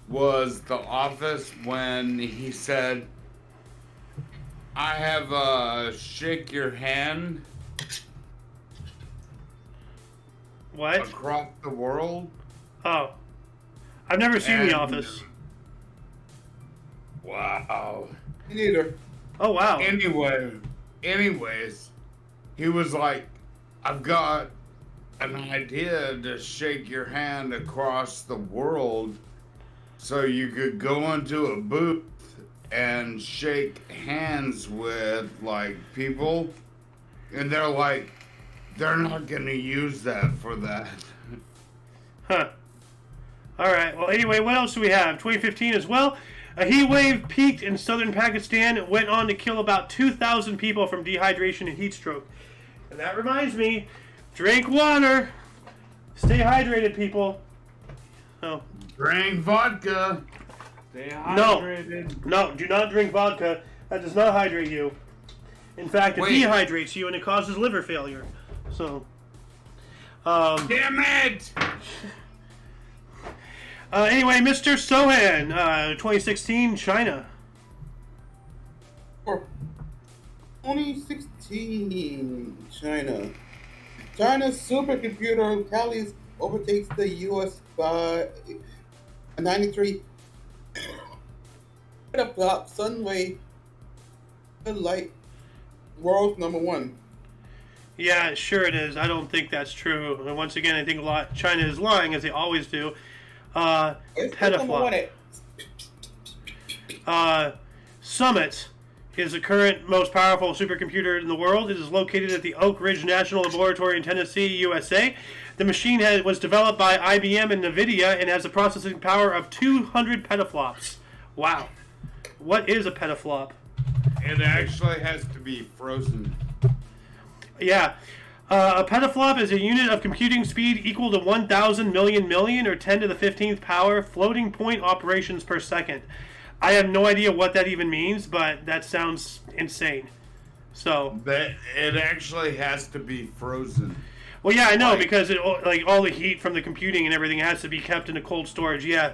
was The Office when he said, "I have a shake your hand what? across the world." Oh, I've never seen The And- Office. Wow. Me neither. Oh wow. Anyways, he was like, "I've got an idea to shake your hand across the world so you could go into a booth and shake hands with like people," and they're like, "They're not gonna use that for that." Huh. All right. Well, anyway, what else do we have? 2015 as well. A heat wave peaked in southern Pakistan. It went on to kill about 2,000 people from dehydration and heat stroke. And that reminds me, drink water. Stay hydrated, people. So, Drink vodka. Stay hydrated. no, do not drink vodka. That does not hydrate you. In fact, it Wait. dehydrates you and it causes liver failure. So, Damn it! anyway, Mr. Sohan, 2016, China. For 2016, China. China's supercomputer tallies overtakes the U.S. by 93 petaflop Sunway light world's #1. Yeah, sure it is. I don't think that's true. And once again, I think China is lying, as they always do. It's Petaflop. Summit is the current most powerful supercomputer in the world. It is located at the Oak Ridge National Laboratory in Tennessee, USA. The machine was developed by IBM and NVIDIA and has a processing power of 200 petaflops. Wow. What is a petaflop? It actually has to be frozen. Yeah. A petaflop is a unit of computing speed equal to 1,000 million or 10 to the 15th power floating point operations per second. I have no idea what that even means, but that sounds insane. So, It actually has to be frozen. well, yeah, I know, Like- because like all the heat from the computing and everything has to be kept in a cold storage. Yeah.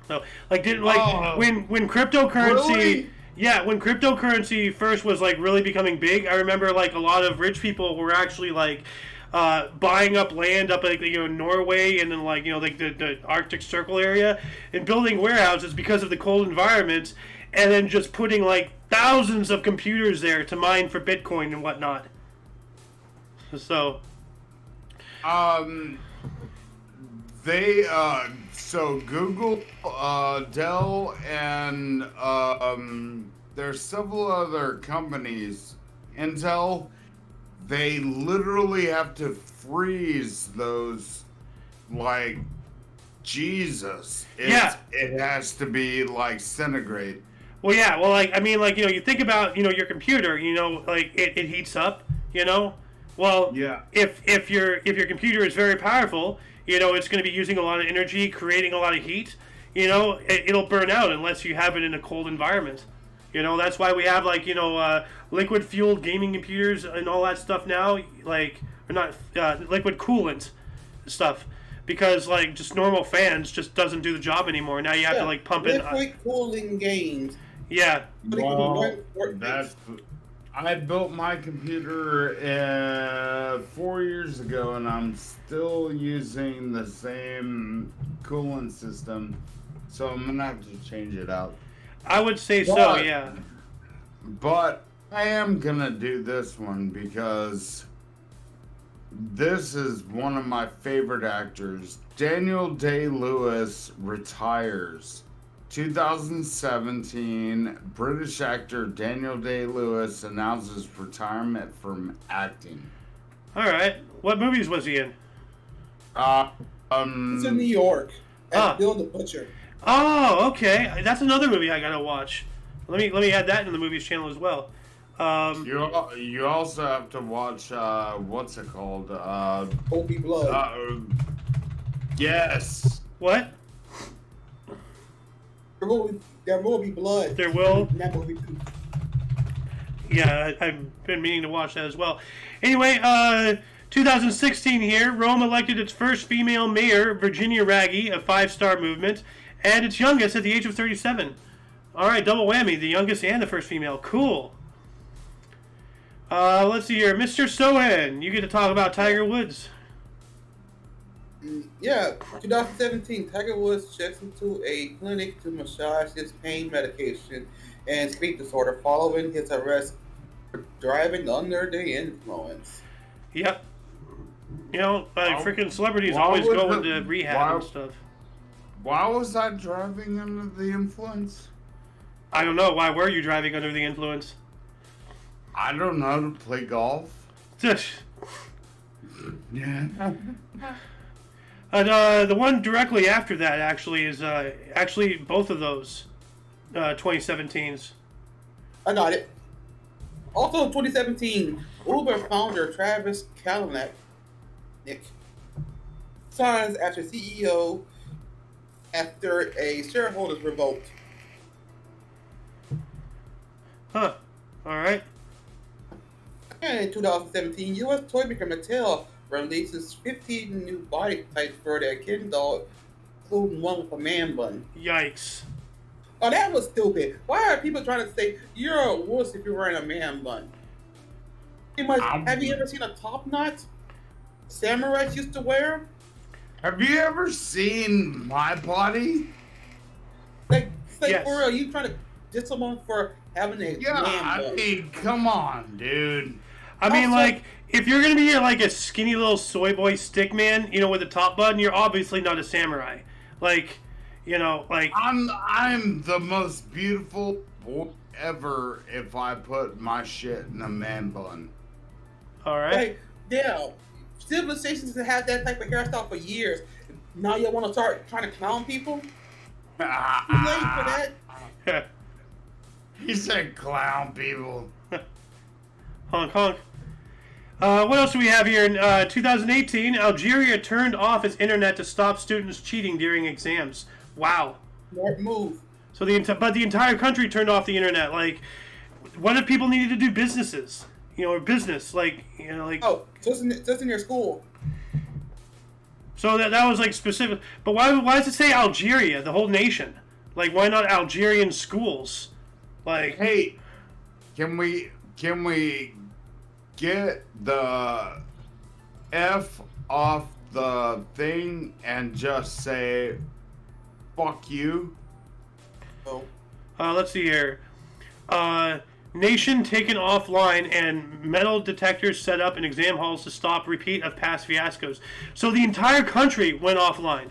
So, like, Oh. when cryptocurrency. Really? Yeah, when cryptocurrency first was like really becoming big, I remember like a lot of rich people were actually like buying up land up like Norway and then like like the Arctic Circle area and building warehouses because of the cold environment, and then just putting like thousands of computers there to mine for Bitcoin and whatnot. So So Google, Dell, and there's several other companies, Intel, they literally have to freeze those, like, Jesus. It has to be, like, centigrade. well, yeah, well, like I mean, like you think about your computer, like it heats up, Well, Yeah. if your computer is very powerful, it's going to be using a lot of energy, creating a lot of heat. it'll burn out unless you have it in a cold environment. That's why we have liquid fueled gaming computers and all that stuff now, or not liquid coolant stuff, because just normal fans just doesn't do the job anymore. Now you have to pump in liquid cooling games. Yeah. Well, I built my computer 4 years ago, and I'm still using the same coolant system, so I'm gonna have to change it out. I would say so, yeah. But I am gonna do this one because this is one of my favorite actors. Daniel Day-Lewis retires. 2017, British actor Daniel Day-Lewis announces retirement from acting. All right. What movies was he in? It's in New York. As Bill the Butcher. Oh, okay. That's another movie I gotta watch. Let me add that in the movies channel as well. You also have to watch what's it called? Obi Blood. Yes. What? There will be blood. There will. In that movie too. Yeah, I've been meaning to watch that as well. Anyway, 2016 here, Rome elected its first female mayor, Virginia Raggi, a 5-star movement, and its youngest at the age of 37. All right, double whammy, the youngest and the first female. Cool. Let's see here. Mr. Sohan, you get to talk about Tiger Woods. Yeah, 2017, Tiger Woods checks into a clinic to massage his pain medication and sleep disorder following his arrest for driving under the influence. Yep. Freaking celebrities always go into rehab and stuff. Why was I driving under the influence? I don't know. Why were you driving under the influence? I don't know, to play golf. Yeah. And the one directly after that actually is both of those 2017s. I got it. Also, 2017, Uber founder Travis Kalanick signs after CEO after a shareholders revolt. Huh. All right. And in 2017, U.S. toy maker Mattel releases 15 new body types for their kitten doll, including one with a man bun. Yikes. Oh, that was stupid. Why are people trying to say you're a wuss if you're wearing a man bun? Have you ever seen a top knot samurais used to wear? Have you ever seen my body? Yes. For real, you trying to diss someone for having a man bun? I mean, come on, dude. I mean, if you're gonna be a skinny little soy boy stick man, with a top button, you're obviously not a samurai. I'm the most beautiful boy ever if I put my shit in a man bun. All right. Yeah, civilizations have had that type of hairstyle for years. Now you want to start trying to clown people? You late for that? He said clown people. Honk honk. What else do we have here? In 2018, Algeria turned off its internet to stop students cheating during exams. Wow. Smart move. So the entire country turned off the internet. What if people needed to do businesses? Or business, Oh, just in your school. So that was specific. But why does it say Algeria, the whole nation? Why not Algerian schools? Hey, can we get the F off the thing and just say fuck you? Oh. Let's see here. Nation taken offline and metal detectors set up in exam halls to stop repeat of past fiascos. So the entire country went offline.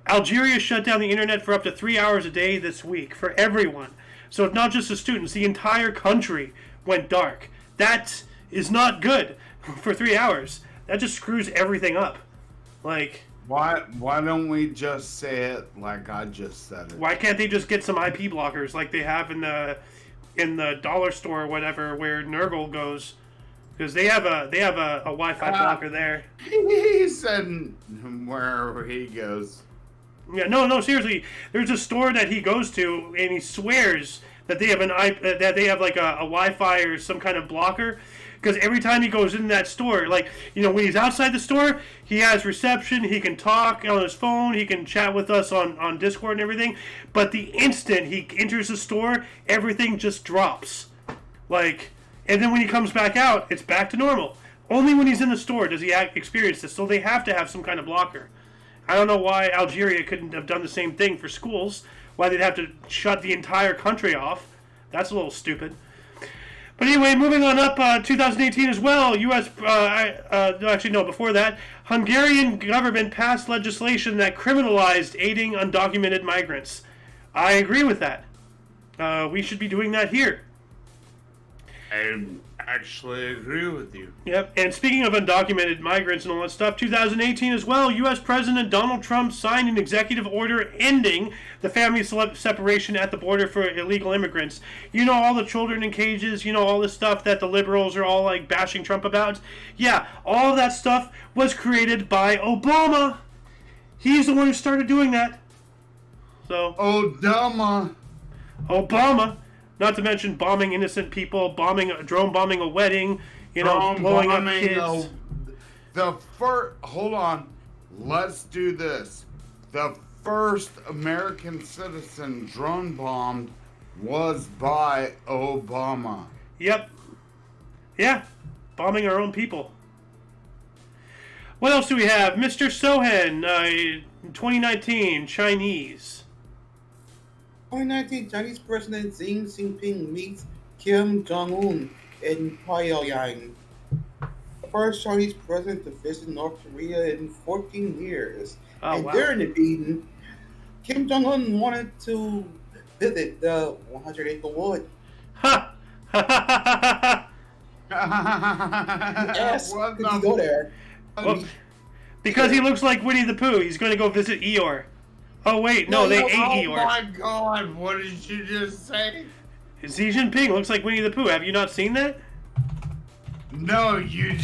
Algeria shut down the internet for up to 3 hours a day this week for everyone. So it's not just the students. The entire country went dark. That is not good for 3 hours. That just screws everything up. Why don't we just say it like I just said it? Why can't they just get some IP blockers like they have in the dollar store or whatever where Nurgle goes? Because they have a Wi-Fi blocker there. He said wherever he goes. Yeah, no, seriously. There's a store that he goes to, and he swears that they have that they have like a Wi-Fi or some kind of blocker. Because every time he goes in that store, like, when he's outside the store, he has reception, he can talk on his phone, he can chat with us on Discord and everything. But the instant he enters the store, everything just drops. Like, and then when he comes back out, it's back to normal. Only when he's in the store does he experience this. So they have to have some kind of blocker. I don't know why Algeria couldn't have done the same thing for schools. Why they'd have to shut the entire country off. That's a little stupid. But anyway, moving on up, 2018 as well, U.S., before that, Hungarian government passed legislation that criminalized aiding undocumented migrants. I agree with that. We should be doing that here. I actually agree with you. Yep, and speaking of undocumented migrants and all that stuff, 2018 as well, U.S. President Donald Trump signed an executive order ending the family separation at the border for illegal immigrants. All the children in cages, all the stuff that the liberals are all like bashing Trump about. Yeah, all of that stuff was created by Obama. He's the one who started doing that. So Obama. Not to mention bombing innocent people, drone bombing a wedding, blowing up kids. Hold on. Let's do this. The first American citizen drone bombed was by Obama. Yep. Yeah. Bombing our own people. What else do we have? Mr. Sohan, 2019, Chinese. 2019 Chinese President Xi Jinping meets Kim Jong-un in Pyongyang. The first Chinese president to visit North Korea in 14 years. During the meeting, Kim Jong-un wanted to visit the 100-acre wood. Ha! Yes, could you go there? Well, because he looks like Winnie the Pooh. He's going to go visit Eeyore. Oh, wait, no, they ate Eeyore. Oh, my God, what did you just say? Xi Jinping looks like Winnie the Pooh. Have you not seen that? No, you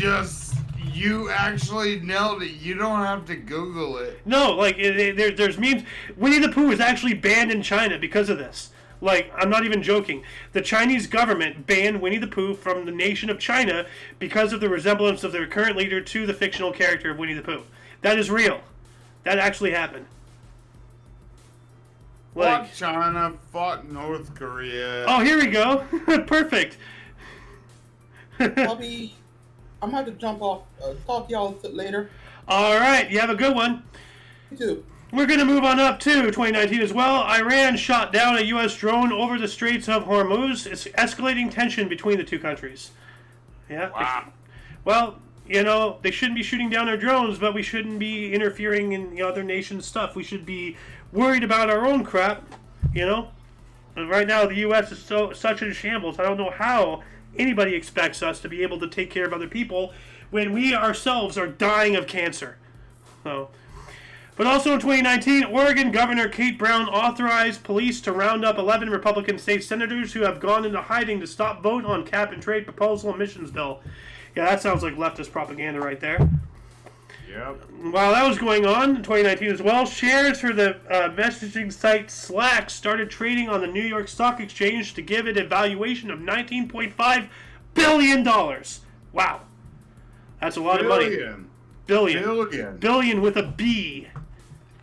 actually nailed it. You don't have to Google it. No, like, there's memes. Winnie the Pooh is actually banned in China because of this. Like, I'm not even joking. The Chinese government banned Winnie the Pooh from the nation of China because of the resemblance of their current leader to the fictional character of Winnie the Pooh. That is real. That actually happened. Fuck China, fuck North Korea. Oh, here we go. Perfect. I'm going to have to jump off. Talk to y'all later. All right, you have a good one. You too. We're going to move on up to 2019 as well. Iran shot down a U.S. drone over the Straits of Hormuz. It's escalating tension between the two countries. Yeah. Wow. Well, they shouldn't be shooting down our drones, but we shouldn't be interfering in other nations' stuff. We should be worried about our own crap, And right now, the U.S. is such in shambles. I don't know how anybody expects us to be able to take care of other people when we ourselves are dying of cancer. So, but also in 2019, Oregon Governor Kate Brown authorized police to round up 11 Republican state senators who have gone into hiding to stop vote on cap-and-trade proposal emissions bill. Yeah, that sounds like leftist propaganda right there. Yep. While that was going on in 2019 as well, shares for the messaging site Slack started trading on the New York Stock Exchange to give it a valuation of $19.5 billion. Wow. That's a lot of money. Billion with a B.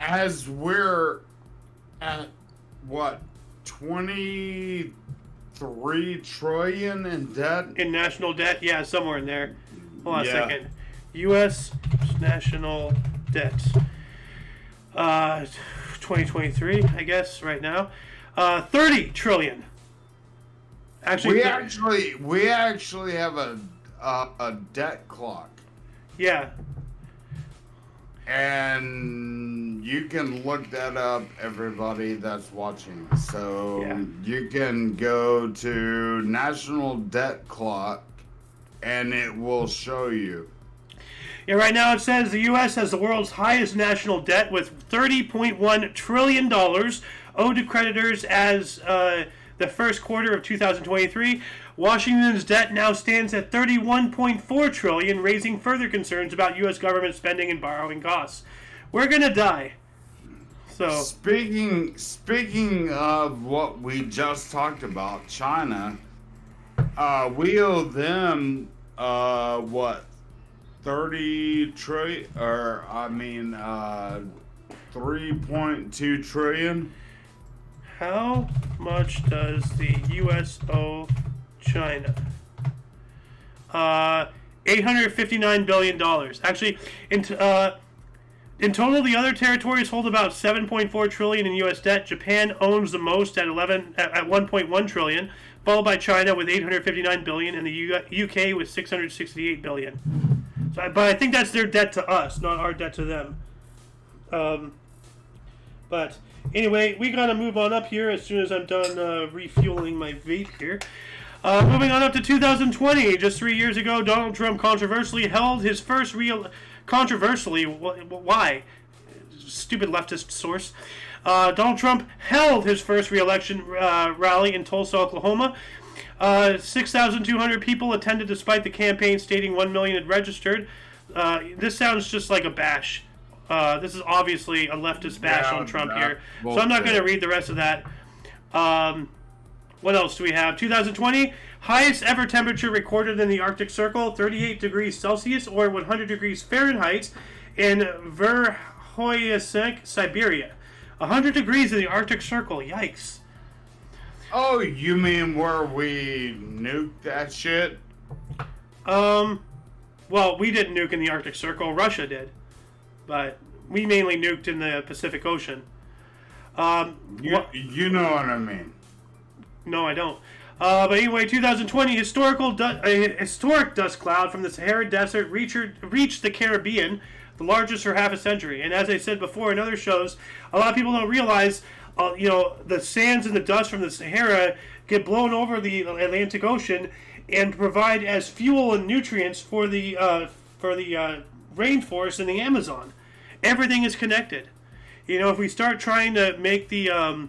As we're at, what, 23 trillion in debt? In national debt? Yeah, somewhere in there. Hold on a second. U.S. national debt. 2023, I guess, right now. 30 trillion. Actually, we actually have a debt clock. Yeah. And you can look that up, everybody that's watching. So you can go to National Debt Clock, and it will show you. Yeah, right now it says the U.S. has the world's highest national debt with $30.1 trillion owed to creditors as the first quarter of 2023. Washington's debt now stands at $31.4 trillion, raising further concerns about U.S. government spending and borrowing costs. We're going to die. So speaking of what we just talked about, China, we owe them what 30 trillion, or I mean 3.2 trillion. how much does the U.S. owe China? $859 billion. Actually, in total, the other territories hold about 7.4 trillion in U.S. debt. Japan owns the most at 1.1 trillion, followed by China with 859 billion, and the UK with 668 billion. So, but I think that's their debt to us, not our debt to them. But anyway, we gotta move on up here as soon as I'm done refueling my vape here. Moving on up to 2020, just 3 years ago, Donald Trump controversially held his first why? Stupid leftist source. Donald Trump held his first re-election rally in Tulsa, Oklahoma. 6,200 people attended despite the campaign stating 1 million had registered. This sounds just like a bash. This is obviously a leftist bash on Trump here. So I'm not going to read the rest of that. What else do we have? 2020, highest ever temperature recorded in the Arctic Circle, 38 degrees Celsius or 100 degrees Fahrenheit in Verkhoyansk, Siberia. 100 degrees in the Arctic Circle. Yikes. Oh, you mean where we nuked that shit? Well, we didn't nuke in the Arctic Circle. Russia did. But we mainly nuked in the Pacific Ocean. You know what I mean. No, I don't. But anyway, 2020, historic dust cloud from the Sahara Desert reached the Caribbean, the largest for half a century. And as I said before in other shows, a lot of people don't realize, the sands and the dust from the Sahara get blown over the Atlantic Ocean and provide as fuel and nutrients for the rainforest in the Amazon. Everything is connected. If we start trying to make the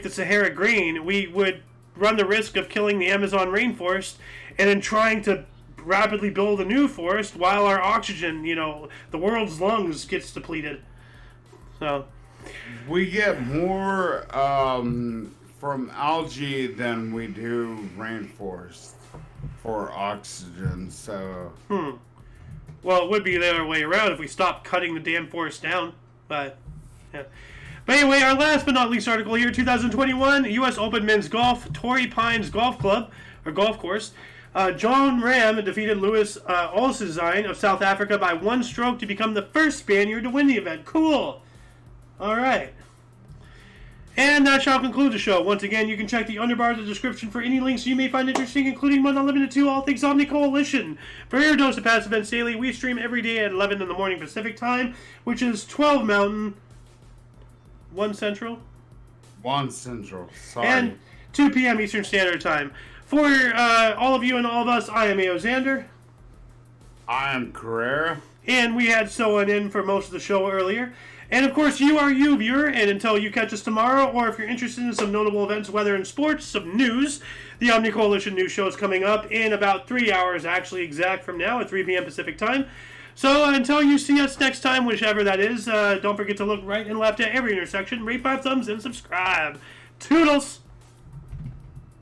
Sahara green, we would run the risk of killing the Amazon rainforest and then trying to rapidly build a new forest while our oxygen, the world's lungs, gets depleted. So we get more from algae than we do rainforest for oxygen. So well, it would be the other way around if we stopped cutting the damn forest down. But yeah. But anyway, our last but not least article here, 2021, U.S. Open Men's Golf, Torrey Pines Golf Club, or Golf Course. John Ram defeated Louis Oosthuizen of South Africa by 1 stroke to become the first Spaniard to win the event. Cool. All right. And that shall conclude the show. Once again, you can check the underbar of the description for any links you may find interesting, including but not limited to all things Omni Coalition. For your dose of past events daily, we stream every day at 11 in the morning Pacific time, which is 12 Mountain, 1 Central? 1 Central, sorry. And 2 p.m. Eastern Standard Time. For all of you and all of us, I am A.O. Xander. I am Carrera. And we had someone in for most of the show earlier. And of course, you are you, viewer, and until you catch us tomorrow, or if you're interested in some notable events, weather, and sports, some news, the Omni Coalition news show is coming up in about 3 hours, actually exact from now, at 3 p.m. Pacific Time. So until you see us next time, whichever that is, don't forget to look right and left at every intersection, rate 5 thumbs, and subscribe. Toodles!